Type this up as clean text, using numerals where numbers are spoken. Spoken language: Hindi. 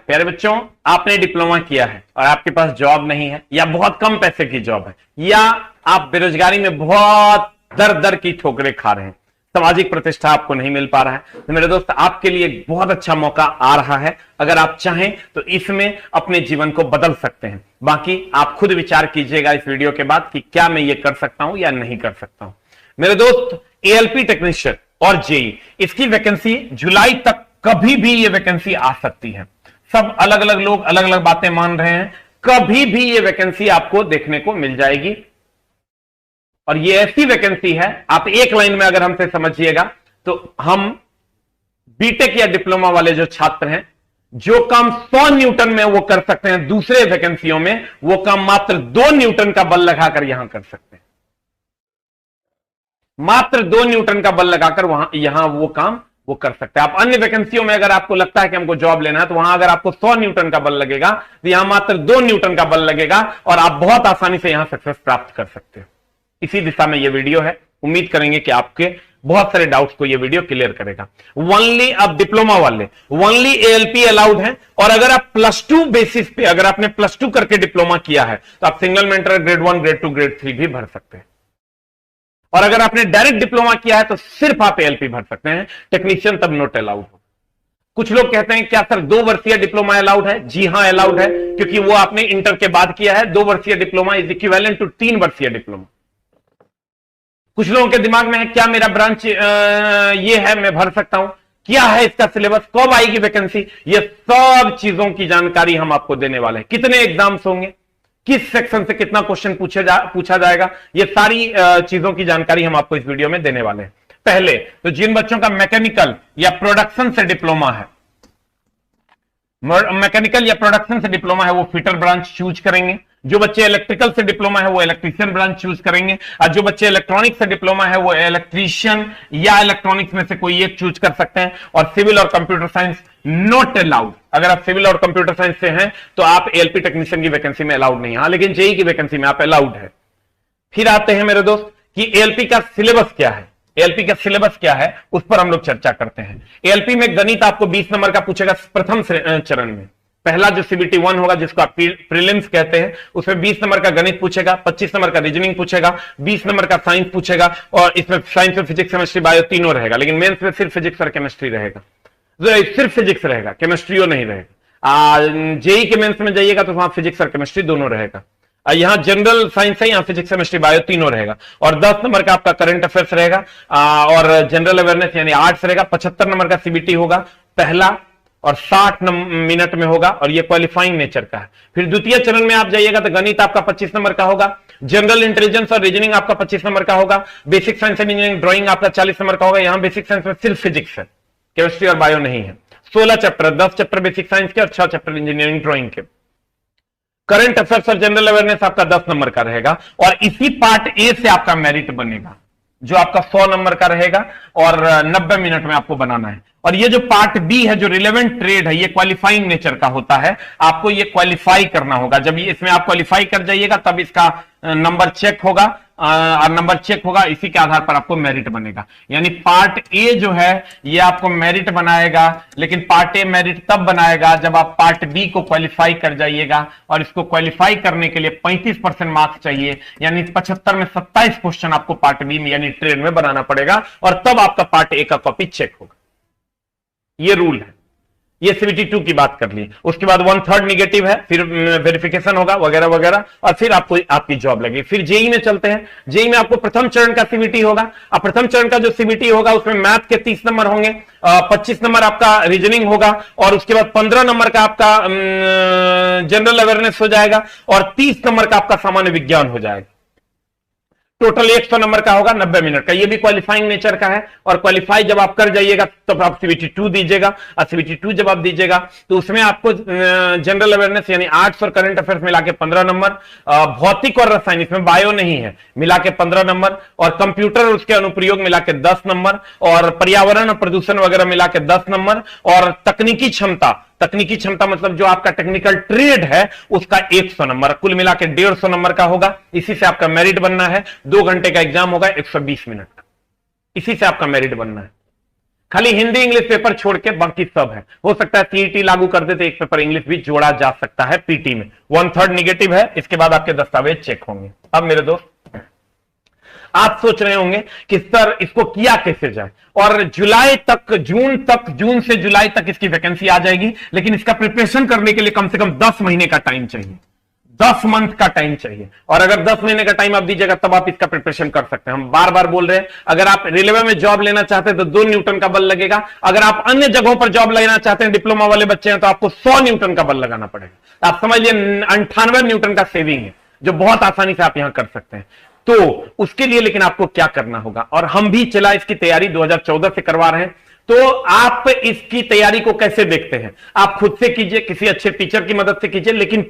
प्यारे बच्चों, आपने डिप्लोमा किया है और आपके पास जॉब नहीं है या बहुत कम पैसे की जॉब है या आप बेरोजगारी में बहुत दर दर की ठोकरें खा रहे हैं, सामाजिक प्रतिष्ठा आपको नहीं मिल पा रहा है, तो मेरे दोस्त आपके लिए एक बहुत अच्छा मौका आ रहा है। अगर आप चाहें तो इसमें अपने जीवन को बदल सकते हैं। बाकी आप खुद विचार कीजिएगा इस वीडियो के बाद कि क्या मैं ये कर सकता हूं या नहीं कर सकता हूं। मेरे दोस्त, एएलपी टेक्नीशियन और जेई इसकी वैकेंसी जुलाई तक कभी भी ये वैकेंसी आ सकती है। सब अलग अलग लोग अलग अलग बातें मान रहे हैं, कभी भी ये वैकेंसी आपको देखने को मिल जाएगी। और ये ऐसी वैकेंसी है, आप एक लाइन में अगर हमसे समझिएगा तो हम बीटेक या डिप्लोमा वाले जो छात्र हैं, जो काम 100 न्यूटन में वो कर सकते हैं, दूसरे वैकेंसियों में वो काम मात्र 2 न्यूटन का बल लगाकर यहां कर सकते हैं। मात्र 2 न्यूटन का बल लगाकर यहां वो काम वो कर सकते हैं। आप अन्य वैकेंसियों में अगर आपको लगता है कि हमको जॉब लेना है तो वहां अगर आपको 100 न्यूटन का बल लगेगा तो यहां मात्र 2 न्यूटन का बल लगेगा और आप बहुत आसानी से यहां सक्सेस प्राप्त कर सकते हो। इसी दिशा में यह वीडियो है। उम्मीद करेंगे कि आपके बहुत सारे डाउट्स को यह वीडियो क्लियर करेगा। ओनली अब डिप्लोमा वाले ओनली एएलपी अलाउड है। और अगर आप +2 बेसिस पे, अगर आपने +2 करके डिप्लोमा किया है तो आप single mentor grade 1, grade 2, grade 3 भी भर सकते हैं। और अगर आपने डायरेक्ट डिप्लोमा किया है तो सिर्फ आप एएलपी भर सकते हैं, टेक्नीशियन तब नॉट अलाउड हो। कुछ लोग कहते हैं क्या सर 2 वर्षीय डिप्लोमा अलाउड है? जी हां, अलाउड है, क्योंकि वो आपने इंटर के बाद किया है। 2 वर्षीय डिप्लोमा इज इक्विवेलेंट टू 3 वर्षीय डिप्लोमा। कुछ लोगों के दिमाग में है क्या मेरा ब्रांच ये है, मैं भर सकता हूं, क्या है इसका सिलेबस, कब आएगी वैकेंसी, ये सब चीजों की जानकारी हम आपको देने वाले हैं। कितने एग्जाम्स होंगे, किस सेक्शन से कितना क्वेश्चन पूछा जाएगा, ये सारी चीजों की जानकारी हम आपको इस वीडियो में देने वाले हैं। पहले तो जिन बच्चों का मैकेनिकल या प्रोडक्शन से डिप्लोमा है, मैकेनिकल या प्रोडक्शन से डिप्लोमा है, वो फिटर ब्रांच चूज करेंगे। जो बच्चे इलेक्ट्रिकल से डिप्लोमा है वो इलेक्ट्रीशियन ब्रांच चूज करेंगे। और जो बच्चे इलेक्ट्रॉनिक्स से डिप्लोमा है वो इलेक्ट्रीशियन या इलेक्ट्रॉनिक्स में से कोई एक चूज कर सकते हैं। और सिविल और कंप्यूटर साइंस नॉट अलाउड। अगर आप सिविल और कंप्यूटर साइंस से हैं तो आप एएलपी टेक्नीशियन की वैकेंसी में अलाउड नहीं है। लेकिन जेई की वैकेंसी में आप अलाउड है। फिर आते हैं मेरे दोस्त कि एएलपी का सिलेबस क्या है। एएलपी का सिलेबस क्या है उस पर हम लोग चर्चा करते हैं। एएलपी में गणित आपको 20 नंबर का पूछेगा प्रथम चरण में। पहला जो सीबीटी 1 होगा, जिसको आप प्रीलिम्स कहते हैं, उसमें 20 नंबर का गणित पूछेगा, 25 नंबर का रीजनिंग पूछेगा, 20 नंबर का साइंस पूछेगा। और इसमें साइंस में फिजिक्स, केमिस्ट्री, बायो तीनों रहेगा। लेकिन मेंस में सिर्फ फिजिक्स और केमिस्ट्री रहेगा, सिर्फ फिजिक्स रहेगा, केमिस्ट्री नहीं रहेगा। जेई के मेंस में जाइएगा तो वहां फिजिक्स और केमिस्ट्री दोनों रहेगा। यहां जनरल साइंस है, यहां फिजिक्स, केमिस्ट्री, बायो तीनों रहेगा। और 10 नंबर का आपका करंट अफेयर्स रहेगा और जनरल अवेयरनेस यानी आर्ट्स रहेगा। 75 नंबर का सीबीटी होगा पहला और 60 मिनट में होगा और ये क्वालिफाइंग नेचर का है। फिर द्वितीय चरण में आप जाइएगा तो गणित आपका 25 नंबर का होगा, जनरल इंटेलिजेंस और रीजनिंग आपका 25 नंबर का होगा, basic science and engineering drawing आपका 40 नंबर का होगा। यहां बेसिक साइंस में सिर्फ फिजिक्स है, केमिस्ट्री और बायो नहीं है। 16 चैप्टर, 10 चैप्टर बेसिक साइंस के और 6 चैप्टर इंजीनियरिंग ड्राइंग के। करंट अफेयर्स और जनरल अवेयरनेस आपका 10 नंबर का रहेगा। और इसी पार्ट ए से आपका मेरिट बनेगा, जो आपका 100 नंबर का रहेगा और 90 मिनट में आपको बनाना है। और ये जो पार्ट बी है, जो रिलेवेंट ट्रेड है, ये क्वालिफाइंग नेचर का होता है। आपको ये क्वालिफाई करना होगा। जब ये इसमें आप क्वालिफाई कर जाइएगा तब इसका नंबर चेक होगा और नंबर चेक होगा, इसी के आधार पर आपको मेरिट बनेगा। यानी पार्ट ए जो है ये आपको मेरिट बनाएगा। लेकिन पार्ट ए मेरिट तब बनाएगा जब आप पार्ट बी को क्वालिफाई कर जाइएगा। और इसको क्वालिफाई करने के लिए 35% मार्क्स चाहिए, यानी 75 में 27 क्वेश्चन आपको पार्ट बी में यानी ट्रेड में बनाना पड़ेगा और तब आपका पार्ट ए का कॉपी चेक होगा। ये रूल है। ये सीबीटी 2 की बात कर ली। उसके बाद 1/3 निगेटिव है, फिर वेरिफिकेशन होगा वगैरह वगैरह और फिर आपको आपकी जॉब लगेगी। फिर जेई में चलते हैं। जेई में आपको प्रथम चरण का सीबीटी होगा। अब प्रथम चरण का जो सीबीटी होगा उसमें मैथ के 30 नंबर होंगे, 25 नंबर आपका रीजनिंग होगा और उसके बाद 15 नंबर का आपका जनरल अवेयरनेस हो जाएगा और 30 नंबर का आपका सामान्य विज्ञान हो जाएगा। टोटल 100 नंबर का होगा, 90 मिनट का। ये भी क्वालिफाइंग नेचर का है। और क्वालिफाई जब आप कर जाइएगा तब आप सीबीटी 2 दीजिएगा। और सीबीटी 2 जब आप दीजिएगा तो उसमें आपको जनरल अवेयरनेस यानी आर्ट्स और करंट अफेयर्स मिला के 15 नंबर, भौतिक और रसायन, इसमें बायो नहीं है, मिला के 15 नंबर, और कंप्यूटर और उसके अनुप्रयोग मिला के 10 नंबर, और पर्यावरण और प्रदूषण वगैरह मिला के 10 नंबर, और तकनीकी क्षमता मतलब जो आपका टेक्निकल ट्रेड है उसका 100 नंबर, कुल मिला के 150 नंबर का होगा। इसी से आपका मेरिट बनना है। 2 घंटे का एग्जाम होगा, 120 मिनट का। इसी से आपका मेरिट बनना है। खाली हिंदी इंग्लिश पेपर छोड़ के बाकी सब है। हो सकता है सीईटी लागू कर देते एक पेपर इंग्लिश भी जोड़ा जा सकता है पीटी में। 1/3 निगेटिव है, इसके बाद आपके दस्तावेज चेक होंगे। अब मेरे दोस्त आप सोच रहे होंगे कि सर इसको किया कैसे जाए, और जून से जुलाई तक इसकी वैकेंसी आ जाएगी, लेकिन इसका प्रिपरेशन करने के लिए कम से कम 10 महीने का टाइम चाहिए, 10 मंथ का टाइम चाहिए। और अगर 10 महीने का टाइम आप दीजिएगा तब आप इसका प्रिपरेशन कर सकते हैं। हम बार बार बोल रहे हैं, अगर आप रेलवे में जॉब लेना चाहते हैं तो 2 न्यूटन का बल लगेगा। अगर आप अन्य जगहों पर जॉब लेना चाहते हैं, डिप्लोमा वाले बच्चे हैं, तो आपको 100 न्यूटन का बल लगाना पड़ेगा। आप समझ लिए 98 न्यूटन का सेविंग है, जो बहुत आसानी से आप यहां कर सकते हैं। तो उसके लिए लेकिन आपको क्या करना होगा, और हम भी चला इसकी तैयारी 2014 से करवा रहे हैं। तो आप इसकी तैयारी को कैसे देखते हैं, आप खुद से कीजिए, किसी अच्छे टीचर की मदद से कीजिए, लेकिन